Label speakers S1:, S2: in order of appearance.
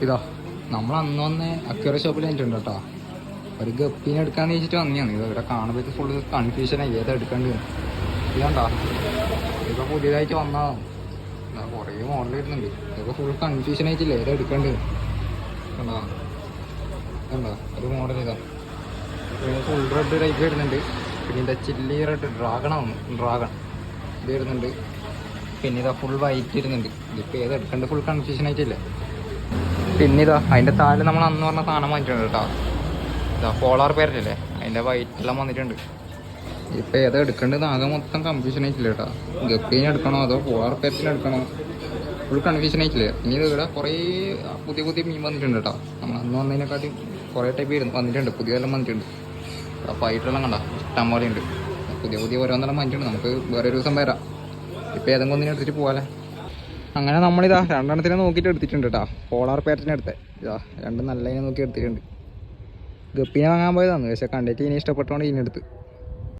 S1: ഇതാ നമ്മൾ അന്ന് വന്ന് അക്വേറിയം ഷോപ്പിൽ കഴിഞ്ഞിട്ടുണ്ട് കേട്ടോ. ഒരു ഗപ്പീനെ എടുക്കാന്ന് വെച്ചിട്ട് വന്നെയാണ്. ഇത് ഇവിടെ കാണുമ്പോഴേക്ക് ഫുള്ള് കൺഫ്യൂഷനായി ഏതാ എടുക്കേണ്ടത്. ഇതാണ്ടാ ഇതൊക്കെ പുതിയതായിട്ട് വന്നതാണ്. കുറേ മോഡൽ വരുന്നുണ്ട്. ഇതൊക്കെ ഫുൾ കൺഫ്യൂഷൻ ആയിട്ടില്ല ഏതാ എടുക്കേണ്ടത്. കണ്ടോ കണ്ടോ ഒരു മോഡൽ ഇതാ. ഫുൾ റെഡ് ടൈപ്പ് വരുന്നുണ്ട്. പിന്നെ ഇതിൻ്റെ ചില്ലി റെഡ് ഡ്രാഗൺ ഇത് വരുന്നുണ്ട്. പിന്നെ ഇതാ ഫുൾ വൈറ്റ് വരുന്നുണ്ട്. ഇതിപ്പോൾ ഏതാ എടുക്കേണ്ടത് ഫുൾ കൺഫ്യൂഷൻ ആയിട്ടില്ല. പിന്നെ ഇതാ അതിൻ്റെ താഴെ നമ്മൾ അന്ന് പറഞ്ഞ സാധനം വാങ്ങിയിട്ടുണ്ട് കേട്ടോ. ഇതാ പോളാർ പാരറ്റല്ലേ അതിൻ്റെ വൈറ്റെല്ലാം വന്നിട്ടുണ്ട്. ഇപ്പം ഏതാ എടുക്കേണ്ടത് ആകെ മൊത്തം കൺഫ്യൂഷൻ ആയിട്ടില്ല കേട്ടോ. ഗപ്പീനെ എടുക്കണോ അതോ പോളാർ പാരറ്റിനെ എടുക്കണോ ഫുൾ കൺഫ്യൂഷൻ ആയിട്ടില്ല. ഇനി ഇവിടെ കുറേ പുതിയ മീൻ വന്നിട്ടുണ്ട് കേട്ടോ. നമ്മൾ അന്ന് വന്നതിനെക്കാട്ടും കുറേ ടൈപ്പ് വന്നിട്ടുണ്ട്. പുതിയതെല്ലാം വന്നിട്ടുണ്ട്. അപ്പോൾ ആയിട്ടുള്ള കണ്ട ഇഷ്ടം പോലെ ഉണ്ട്. പുതിയ ഓരോന്നെല്ലാം വന്നിട്ടുണ്ട്. നമുക്ക് വേറെ ഒരു ദിവസം വരാം. ഇപ്പം ഏതെങ്കിലും ഒന്നിനെ എടുത്തിട്ട് പോകാല്ലേ. അങ്ങനെ നമ്മളിതാ രണ്ടെണ്ണത്തിനെ നോക്കിയിട്ട് എടുത്തിട്ടുണ്ട് കേട്ടോ. പോളാർ പാരറ്റിനെ എടുത്തേ ഇതാ രണ്ടും നല്ലതിനെ നോക്കി എടുത്തിട്ടുണ്ട്. ഗപ്പീനെ വാങ്ങാൻ പോയതാണ് പക്ഷെ കണ്ടിട്ട് ഇനി ഇഷ്ടപ്പെട്ടോണ്ട് ഇതിനെടുത്ത്